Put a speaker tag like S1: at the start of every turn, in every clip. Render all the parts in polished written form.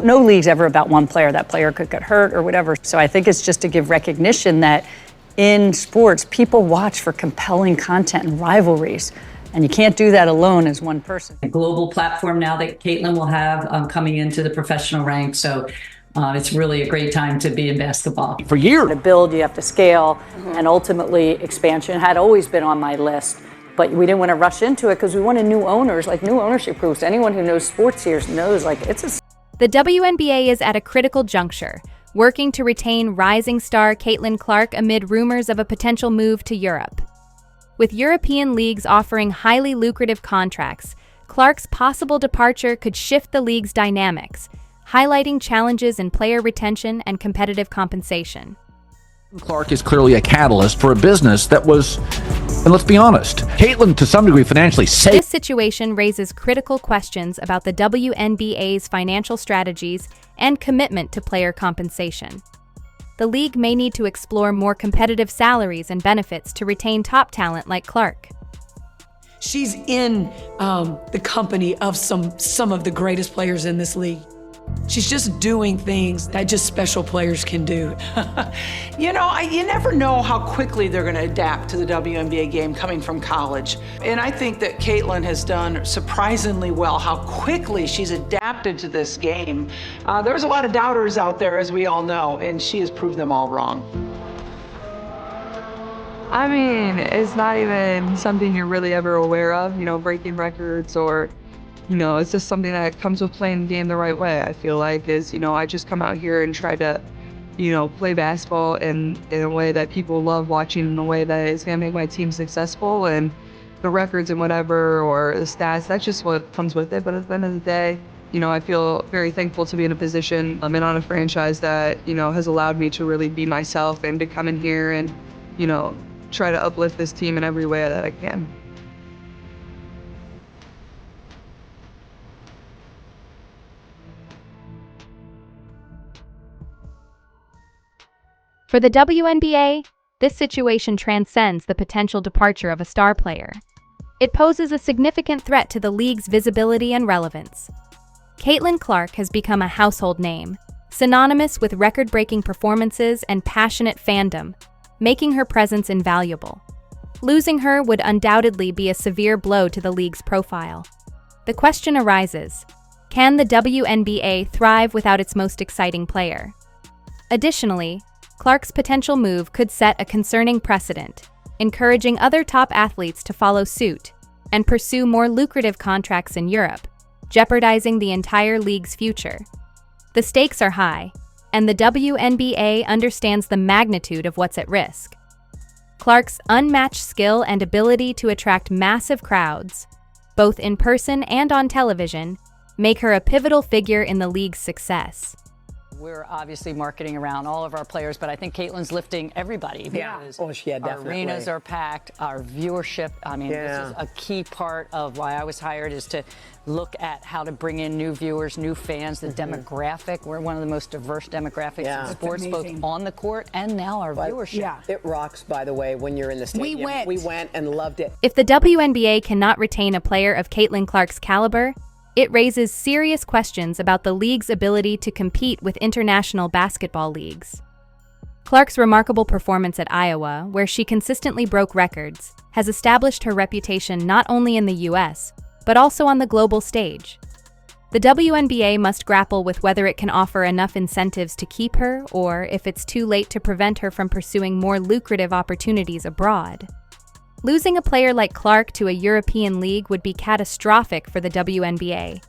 S1: No league's ever about one player. That player could get hurt or whatever. So I think it's just to give recognition that in sports, people watch for compelling content and rivalries. And you can't do that alone as one person.
S2: A global platform now that Caitlin will have coming into the professional ranks. So it's really a great time to be in basketball.
S1: For years. To build, you have to scale, and ultimately expansion had always been on my list. But we didn't want to rush into it because we wanted new owners, like new ownership groups. Anyone who knows sports here knows, like, it's a...
S3: The WNBA is at a critical juncture, working to retain rising star Caitlin Clark amid rumors of a potential move to Europe. With European leagues offering highly lucrative contracts, Clark's possible departure could shift the league's dynamics, highlighting challenges in player retention and competitive compensation.
S4: Clark is clearly a catalyst for a business that was, and let's be honest, Caitlin to some degree financially safe.
S3: This situation raises critical questions about the WNBA's financial strategies and commitment to player compensation. The league may need to explore more competitive salaries and benefits to retain top talent like Clark.
S5: She's in the company of some of the greatest players in this league. She's just doing things that just special players can do.
S6: You never know how quickly they're going to adapt to the WNBA game coming from college. And I think that Caitlin has done surprisingly well how quickly she's adapted to this game. There's a lot of doubters out there, as we all know, and she has proved them all wrong.
S7: I mean, it's not even something you're really ever aware of, breaking records or it's just something that comes with playing the game the right way. I feel like I just come out here and try to, play basketball in a way that people love watching, in a way that is going to make my team successful, and the records and whatever, or the stats, that's just what comes with it. But at the end of the day, I feel very thankful to be in a position and on a franchise that, has allowed me to really be myself and to come in here and, try to uplift this team in every way that I can.
S3: For the WNBA, this situation transcends the potential departure of a star player. It poses a significant threat to the league's visibility and relevance. Caitlin Clark has become a household name, synonymous with record-breaking performances and passionate fandom, making her presence invaluable. Losing her would undoubtedly be a severe blow to the league's profile. The question arises, can the WNBA thrive without its most exciting player? Additionally, Clark's potential move could set a concerning precedent, encouraging other top athletes to follow suit and pursue more lucrative contracts in Europe, jeopardizing the entire league's future. The stakes are high, and the WNBA understands the magnitude of what's at risk. Clark's unmatched skill and ability to attract massive crowds, both in person and on television, make her a pivotal figure in the league's success.
S1: We're obviously marketing around all of our players, but I think Caitlin's lifting everybody.
S8: Yeah, definitely.
S1: Our arenas are packed, our viewership. I mean, this is a key part of why I was hired, is to look at how to bring in new viewers, new fans, the demographic. We're one of the most diverse demographics in sports, both on the court and now our viewership.
S8: Yeah. It rocks, by the way, when you're in the stadium. We went and loved it.
S3: If the WNBA cannot retain a player of Caitlin Clark's caliber, it raises serious questions about the league's ability to compete with international basketball leagues. Clark's remarkable performance at Iowa, where she consistently broke records, has established her reputation not only in the U.S., but also on the global stage. The WNBA must grapple with whether it can offer enough incentives to keep her, or if it's too late to prevent her from pursuing more lucrative opportunities abroad. Losing a player like Clark to a European league would be catastrophic for the WNBA,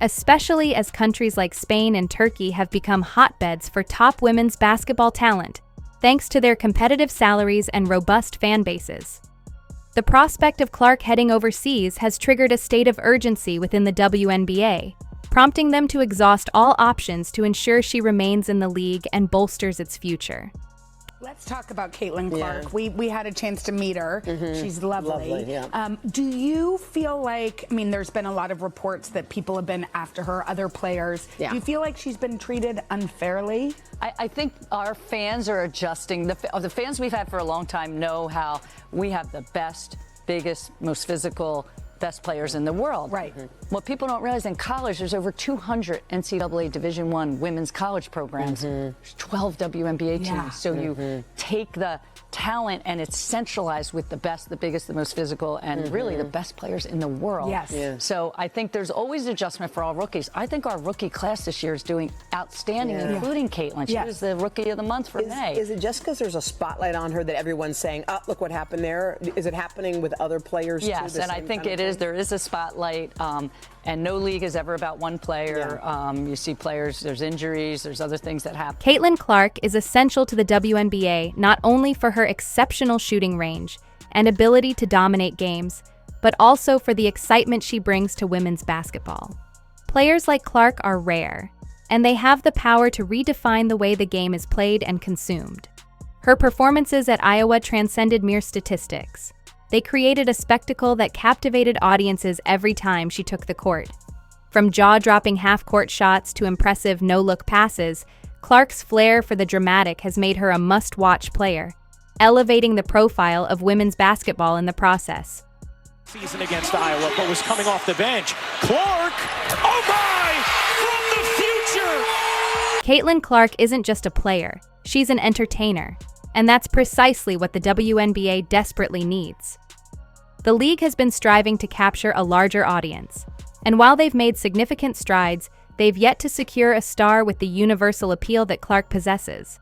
S3: especially as countries like Spain and Turkey have become hotbeds for top women's basketball talent, thanks to their competitive salaries and robust fan bases. The prospect of Clark heading overseas has triggered a state of urgency within the WNBA, prompting them to exhaust all options to ensure she remains in the league and bolsters its future.
S9: Let's talk about Caitlin Clark. We had a chance to meet her. She's lovely. Do you feel like, there's been a lot of reports that people have been after her, other players. Do you feel like she's been treated unfairly?
S1: I think our fans are adjusting. The fans we've had for a long time know how we have the best, biggest, most physical best players in the world.
S9: Right.
S1: What people don't realize, in college, there's over 200 NCAA Division I women's college programs. There's 12 WNBA teams.
S9: Yeah.
S1: So you take the talent and it's centralized with the best, the biggest, the most physical, and really the best players in the world.
S9: Yes. Yeah.
S1: So I think there's always adjustment for all rookies. I think our rookie class this year is doing outstanding, including Caitlin. She was the rookie of the month for May.
S8: Is it just because there's a spotlight on her that everyone's saying, oh, look what happened there? Is it happening with other players too?
S1: Yes, and I think it is. There is a spotlight, and no league is ever about one player. You see players, there's injuries, there's other things that happen.
S3: Caitlin Clark is essential to the WNBA not only for her exceptional shooting range and ability to dominate games, but also for the excitement she brings to women's basketball. Players like Clark are rare, and they have the power to redefine the way the game is played and consumed. Her performances at Iowa transcended mere statistics. They created a spectacle that captivated audiences every time she took the court. From jaw-dropping half-court shots to impressive no-look passes, Clark's flair for the dramatic has made her a must-watch player, elevating the profile of women's basketball in the process.
S10: Season against Iowa, but was coming off the bench. Clark, oh my, from the future!
S3: Caitlin Clark isn't just a player, she's an entertainer. And that's precisely what the WNBA desperately needs. The league has been striving to capture a larger audience, and while they've made significant strides, they've yet to secure a star with the universal appeal that Clark possesses.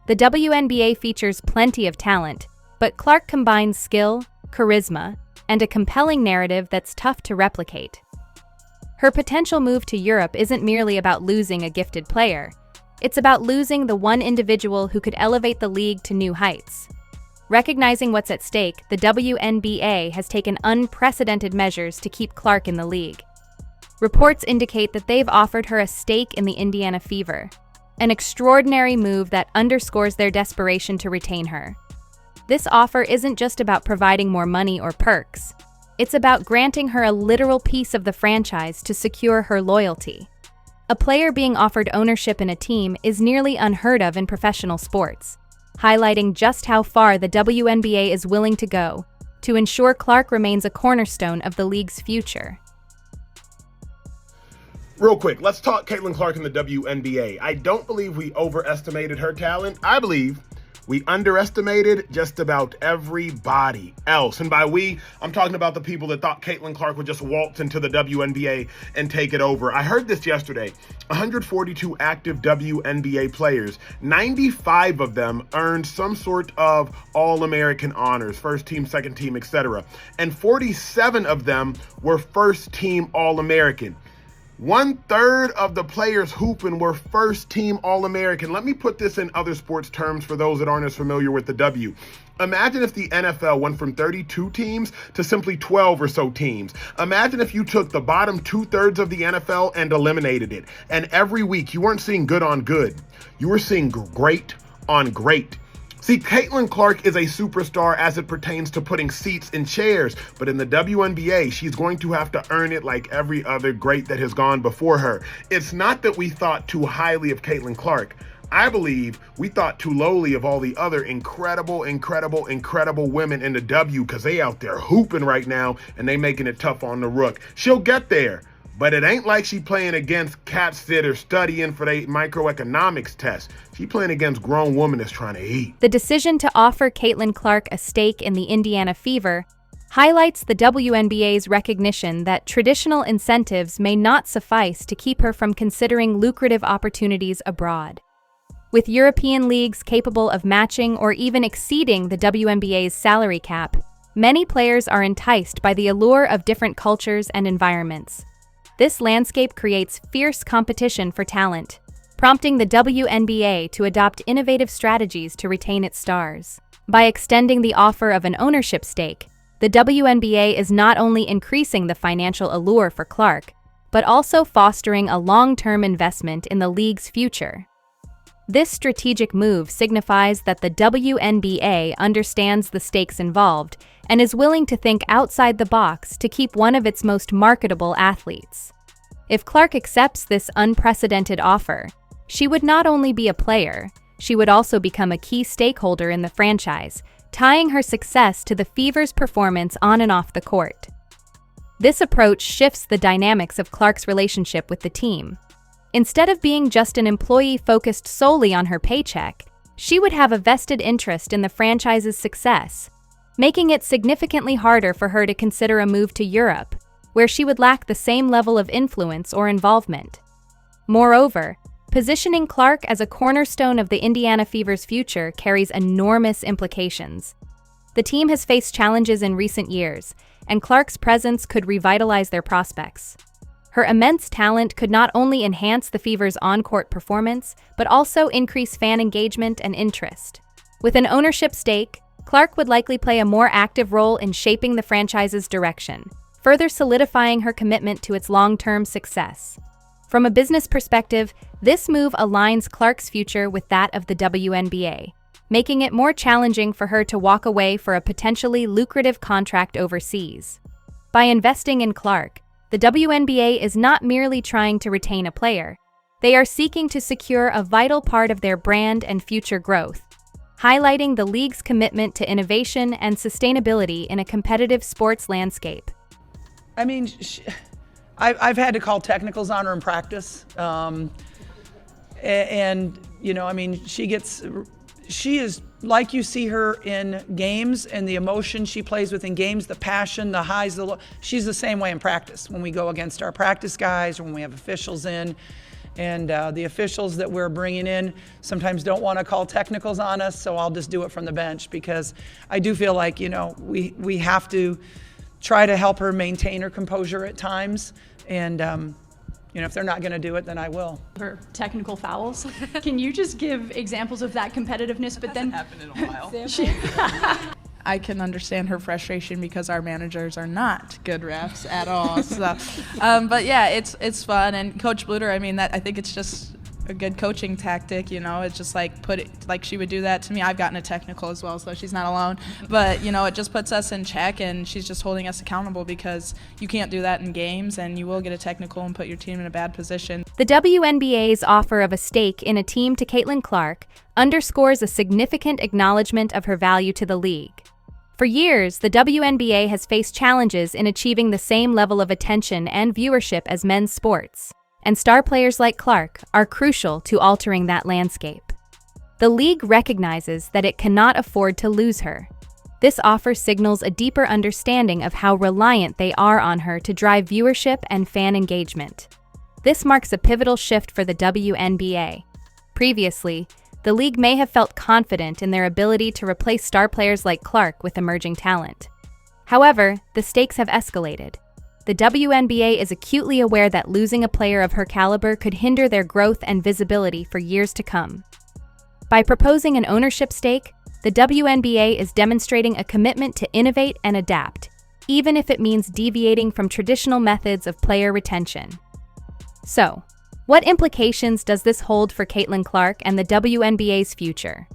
S3: The WNBA features plenty of talent, but Clark combines skill, charisma, and a compelling narrative that's tough to replicate. Her potential move to Europe isn't merely about losing a gifted player. It's about losing the one individual who could elevate the league to new heights. Recognizing what's at stake, the WNBA has taken unprecedented measures to keep Clark in the league. Reports indicate that they've offered her a stake in the Indiana Fever, an extraordinary move that underscores their desperation to retain her. This offer isn't just about providing more money or perks. It's about granting her a literal piece of the franchise to secure her loyalty. A player being offered ownership in a team is nearly unheard of in professional sports, highlighting just how far the WNBA is willing to go to ensure Clark remains a cornerstone of the league's future.
S11: Real quick, let's talk Caitlin Clark in the WNBA. I don't believe we overestimated her talent. I believe we underestimated just about everybody else. And by we, I'm talking about the people that thought Caitlin Clark would just waltz into the WNBA and take it over. I heard this yesterday. 142 active WNBA players, 95 of them earned some sort of All-American honors, first team, second team, etc. And 47 of them were first team All-American. 1/3 of the players hooping were first team All-American. Let me put this in other sports terms for those that aren't as familiar with the W. Imagine if the NFL went from 32 teams to simply 12 or so teams. Imagine if you took the bottom 2/3 of the NFL and eliminated it. And every week you weren't seeing good on good. You were seeing great on great. See, Caitlin Clark is a superstar as it pertains to putting seats in chairs, but in the WNBA, she's going to have to earn it like every other great that has gone before her. It's not that we thought too highly of Caitlin Clark. I believe we thought too lowly of all the other incredible women in the W, because they out there hooping right now and they making it tough on the Rook. She'll get there. But it ain't like she playing against cats that are studying for their microeconomics test. She playing against grown women that's trying to eat.
S3: The decision to offer Caitlin Clark a stake in the Indiana Fever highlights the WNBA's recognition that traditional incentives may not suffice to keep her from considering lucrative opportunities abroad. With European leagues capable of matching or even exceeding the WNBA's salary cap, many players are enticed by the allure of different cultures and environments. This landscape creates fierce competition for talent, prompting the WNBA to adopt innovative strategies to retain its stars. By extending the offer of an ownership stake, the WNBA is not only increasing the financial allure for Clark, but also fostering a long-term investment in the league's future. This strategic move signifies that the WNBA understands the stakes involved and is willing to think outside the box to keep one of its most marketable athletes. If Clark accepts this unprecedented offer, she would not only be a player, she would also become a key stakeholder in the franchise, tying her success to the Fever's performance on and off the court. This approach shifts the dynamics of Clark's relationship with the team. Instead of being just an employee focused solely on her paycheck, she would have a vested interest in the franchise's success, making it significantly harder for her to consider a move to Europe, where she would lack the same level of influence or involvement. Moreover, positioning Clark as a cornerstone of the Indiana Fever's future carries enormous implications. The team has faced challenges in recent years, and Clark's presence could revitalize their prospects. Her immense talent could not only enhance the Fever's on-court performance, but also increase fan engagement and interest. With an ownership stake, Clark would likely play a more active role in shaping the franchise's direction, further solidifying her commitment to its long-term success. From a business perspective, this move aligns Clark's future with that of the WNBA, making it more challenging for her to walk away for a potentially lucrative contract overseas. By investing in Clark, the WNBA is not merely trying to retain a player. They are seeking to secure a vital part of their brand and future growth, highlighting the league's commitment to innovation and sustainability in a competitive sports landscape.
S6: I mean, I've had to call technicals on her in practice. And, you know, I mean, she is like you see her in games, and the emotion she plays with in games, the passion, the highs, the lows. She's the same way in practice when we go against our practice guys or when we have officials in. And the officials that we're bringing in sometimes don't want to call technicals on us, so I'll just do it from the bench, because I do feel like, you know, we have to try to help her maintain her composure at times. And, you know, if they're not going to do it, then I will.
S12: Her technical fouls. Can you just give examples of that competitiveness? But then
S13: happened in a while. I can understand her frustration because our managers are not good refs at all. So, but yeah, it's fun. And Coach Bluter, I mean, I think it's just a good coaching tactic. You know, it's just like like she would do that to me. I've gotten a technical as well, so she's not alone. But you know, it just puts us in check, and she's just holding us accountable, because you can't do that in games, and you will get a technical and put your team in a bad position.
S3: The WNBA's offer of a stake in a team to Caitlin Clark underscores a significant acknowledgement of her value to the league. For years, the WNBA has faced challenges in achieving the same level of attention and viewership as men's sports, and star players like Clark are crucial to altering that landscape. The league recognizes that it cannot afford to lose her. This offer signals a deeper understanding of how reliant they are on her to drive viewership and fan engagement. This marks a pivotal shift for the WNBA. Previously, the league may have felt confident in their ability to replace star players like Clark with emerging talent. However, the stakes have escalated. The WNBA is acutely aware that losing a player of her caliber could hinder their growth and visibility for years to come. By proposing an ownership stake, the WNBA is demonstrating a commitment to innovate and adapt, even if it means deviating from traditional methods of player retention. So, what implications does this hold for Caitlin Clark and the WNBA's future?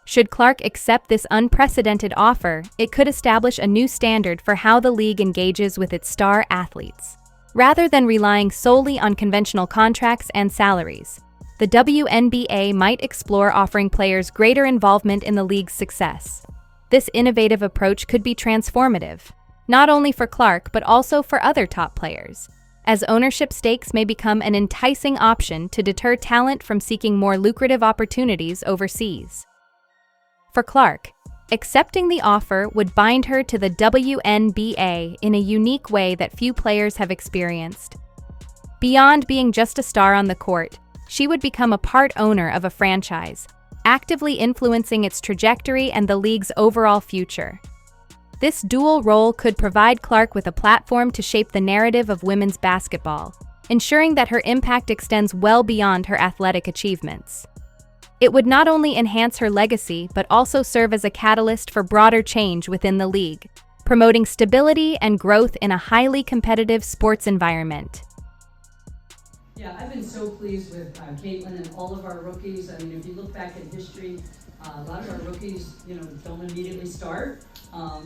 S3: Should Clark accept this unprecedented offer, it could establish a new standard for how the league engages with its star athletes. Rather than relying solely on conventional contracts and salaries, the WNBA might explore offering players greater involvement in the league's success. This innovative approach could be transformative, not only for Clark but also for other top players, as ownership stakes may become an enticing option to deter talent from seeking more lucrative opportunities overseas. For Clark, accepting the offer would bind her to the WNBA in a unique way that few players have experienced. Beyond being just a star on the court, she would become a part owner of a franchise, actively influencing its trajectory and the league's overall future. This dual role could provide Clark with a platform to shape the narrative of women's basketball, ensuring that her impact extends well beyond her athletic achievements. It would not only enhance her legacy, but also serve as a catalyst for broader change within the league, promoting stability and growth in a highly competitive sports environment.
S2: Yeah, I've been so pleased with Caitlin and all of our rookies. I mean, if you look back at history, a lot of our rookies, don't immediately start.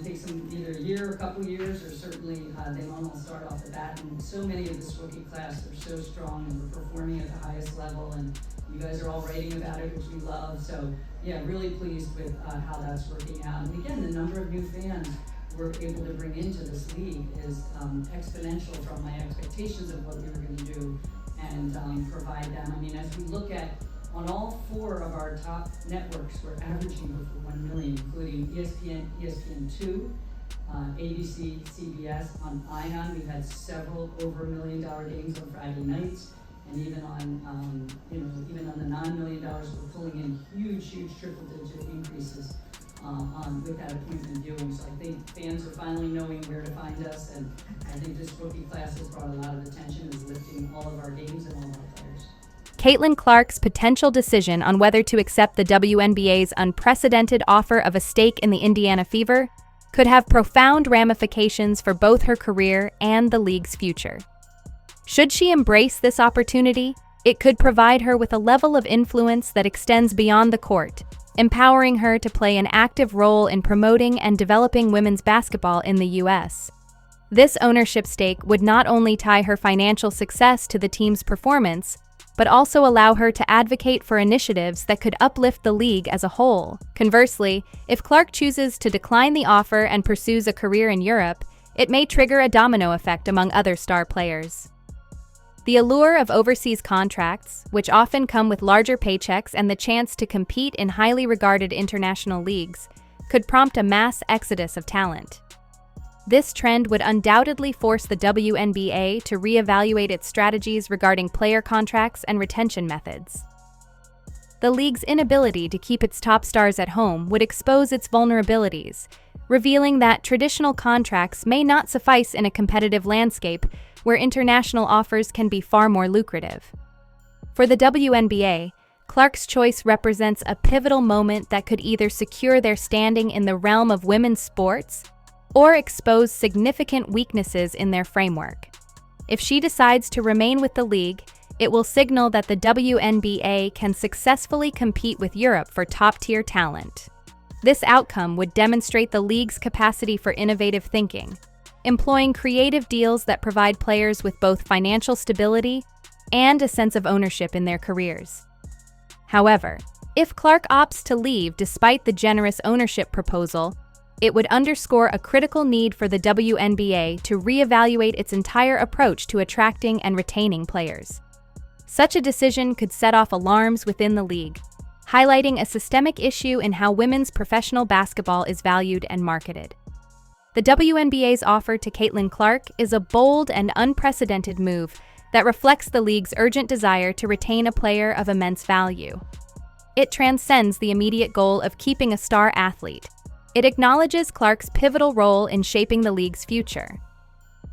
S2: Takes them either a year, a couple years, or certainly they won't all start off the bat. And so many of this rookie class are so strong and we're performing at the highest level. And you guys are all writing about it, which we love. So yeah, really pleased with how that's working out. And again, the number of new fans. we're able to bring into this league is exponential from my expectations of what we were going to do and provide them. I mean, as we look at, on all 4 of our top networks, we're averaging over 1 million, including ESPN, ESPN2, ABC, CBS. On ION, we've had several over $1 million games on Friday nights, and even on, even on the non-$1 million, we're pulling in huge triple-digit increases with that appointment viewing. So I think fans are finally knowing where to find us, and I think this rookie class has brought a lot of attention, is lifting all of our games and all of our players.
S3: Caitlin Clark's potential decision on whether to accept the WNBA's unprecedented offer of a stake in the Indiana Fever could have profound ramifications for both her career and the league's future. Should she embrace this opportunity, it could provide her with a level of influence that extends beyond the court, empowering her to play an active role in promoting and developing women's basketball in the U.S. This ownership stake would not only tie her financial success to the team's performance, but also allow her to advocate for initiatives that could uplift the league as a whole. Conversely, if Clark chooses to decline the offer and pursues a career in Europe, it may trigger a domino effect among other star players. The allure of overseas contracts, which often come with larger paychecks and the chance to compete in highly regarded international leagues, could prompt a mass exodus of talent. This trend would undoubtedly force the WNBA to reevaluate its strategies regarding player contracts and retention methods. The league's inability to keep its top stars at home would expose its vulnerabilities, revealing that traditional contracts may not suffice in a competitive landscape where international offers can be far more lucrative. For the WNBA, Clark's choice represents a pivotal moment that could either secure their standing in the realm of women's sports or expose significant weaknesses in their framework. If she decides to remain with the league, it will signal that the WNBA can successfully compete with Europe for top-tier talent. This outcome would demonstrate the league's capacity for innovative thinking, employing creative deals that provide players with both financial stability and a sense of ownership in their careers. However, if Clark opts to leave despite the generous ownership proposal, it would underscore a critical need for the WNBA to reevaluate its entire approach to attracting and retaining players. Such a decision could set off alarms within the league, highlighting a systemic issue in how women's professional basketball is valued and marketed. The WNBA's offer to Caitlin Clark is a bold and unprecedented move that reflects the league's urgent desire to retain a player of immense value. It transcends the immediate goal of keeping a star athlete. It acknowledges Clark's pivotal role in shaping the league's future.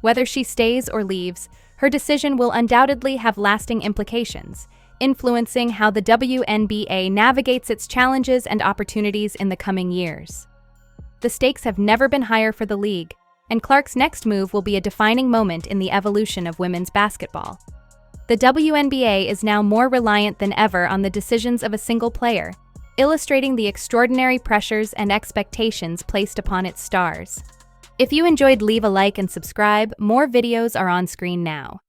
S3: Whether she stays or leaves, her decision will undoubtedly have lasting implications, influencing how the WNBA navigates its challenges and opportunities in the coming years. The stakes have never been higher for the league, and Clark's next move will be a defining moment in the evolution of women's basketball. The WNBA is now more reliant than ever on the decisions of a single player, illustrating the extraordinary pressures and expectations placed upon its stars. If you enjoyed, leave a like and subscribe. More videos are on screen now.